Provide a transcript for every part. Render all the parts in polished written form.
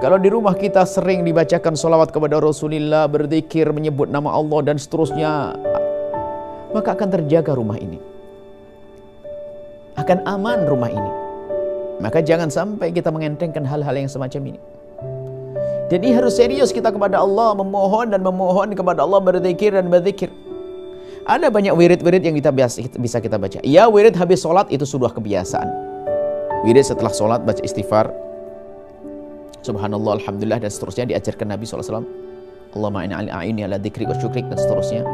Kalau di rumah kita sering dibacakan salawat kepada Rasulullah, berzikir, menyebut nama Allah dan seterusnya, maka akan terjaga rumah ini. Akan aman rumah ini. Maka jangan sampai kita mengentengkan hal-hal yang semacam ini. Jadi harus serius kita kepada Allah, memohon dan memohon kepada Allah, berzikir dan berzikir. Ada banyak wirid-wirid yang kita bisa kita baca. Ya, wirid habis sholat itu sudah kebiasaan. Wirid setelah sholat baca istighfar, subhanallah, alhamdulillah dan seterusnya, diajarkan Nabi SAW. Allahumma a'inni ala dzikrik wa syukrik dan seterusnya.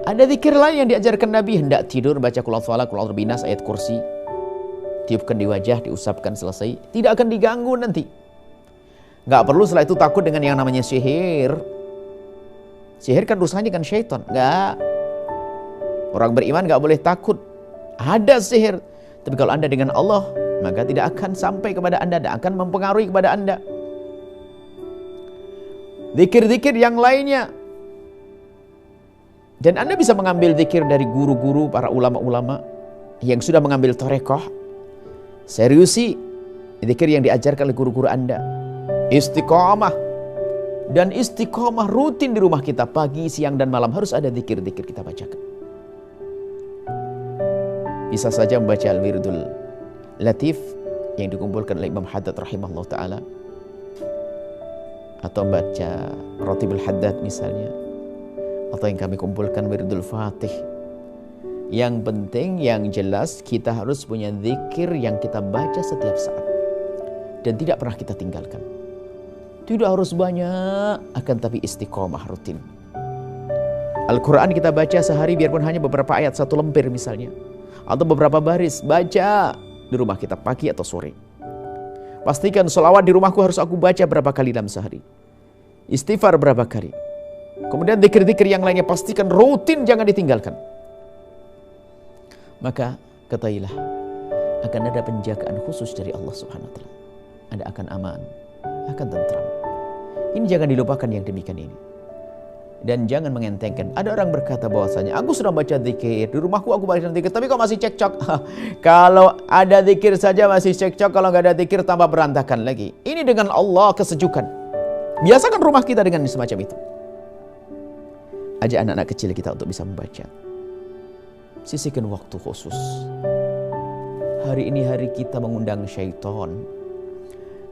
Ada zikir lain yang diajarkan Nabi, hendak tidur baca qul a'udzu falaq, qul a'udzu binas, ayat kursi. Tiupkan di wajah, diusapkan, selesai. Tidak akan diganggu nanti. Nggak perlu setelah itu takut dengan yang namanya sihir. Sihir kan rusaknya kan syaitan. Nggak. Orang beriman nggak boleh takut. Ada sihir. Tapi kalau Anda dengan Allah, maka tidak akan sampai kepada Anda, tidak akan mempengaruhi kepada Anda. Zikir-zikir yang lainnya. Dan Anda bisa mengambil zikir dari guru-guru, para ulama-ulama yang sudah mengambil tarekoh. Seriusi zikir yang diajarkan oleh guru-guru Anda. Istiqomah. Dan istiqomah rutin di rumah kita, pagi, siang, dan malam harus ada zikir-zikir kita bacakan. Bisa saja membaca Al-Wirdul Latif yang dikumpulkan oleh Imam Haddad rahimahullah ta'ala, atau membaca Ratibul Haddad misalnya, atau yang kami kumpulkan Wirdul Fatih. Yang penting, yang jelas kita harus punya zikir yang kita baca setiap saat dan tidak pernah kita tinggalkan. Tidak harus banyak, akan tapi istiqomah rutin. Al-Quran kita baca sehari biarpun hanya beberapa ayat, satu lembar misalnya, atau beberapa baris, baca di rumah kita pagi atau sore. Pastikan sholawat di rumahku harus aku baca berapa kali dalam sehari. Istighfar berapa kali. Kemudian zikir-zikir yang lainnya pastikan rutin, jangan ditinggalkan. Maka ketahuilah akan ada penjagaan khusus dari Allah Subhanahu wa taala. Anda akan aman, akan tentram. Ini jangan dilupakan yang demikian ini. Dan jangan mengentengkan. Ada orang berkata bahwasanya, aku sudah baca zikir, di rumahku aku baca zikir, tapi kok masih cekcok? Kalau ada zikir saja masih cekcok, kalau nggak ada zikir tambah berantakan lagi. Ini dengan Allah kesejukan. Biasakan rumah kita dengan semacam itu. Ajak anak-anak kecil kita untuk bisa membaca. Sisihkan waktu khusus. Hari ini hari kita mengundang syaitan.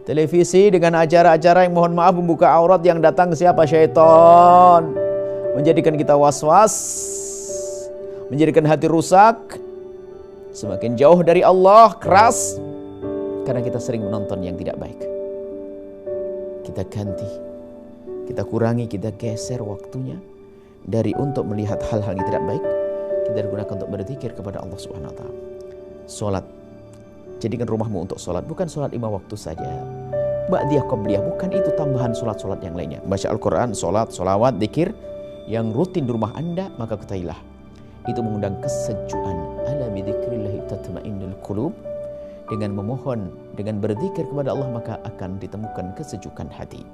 Televisi dengan acara-acara yang mohon maaf membuka aurat, yang datang siapa? Syaitan. Menjadikan kita was-was, menjadikan hati rusak, semakin jauh dari Allah, keras, karena kita sering menonton yang tidak baik. Kita ganti, kita kurangi, kita geser waktunya dari untuk melihat hal-hal yang tidak baik, kita gunakan untuk berzikir kepada Allah Subhanahu wa taala. Salat, jadikan rumahmu untuk sholat, bukan sholat 5 waktu saja. Ba'diyah qabliyah, bukan itu tambahan sholat-sholat yang lainnya. Baca Al-Quran, sholat, sholawat, zikir yang rutin di rumah Anda, maka ketahuilah itu mengundang kesejukan. Ala bidzikrillahi tatma'innul qulub. Dengan memohon, dengan berzikir kepada Allah, maka akan ditemukan kesejukan hati.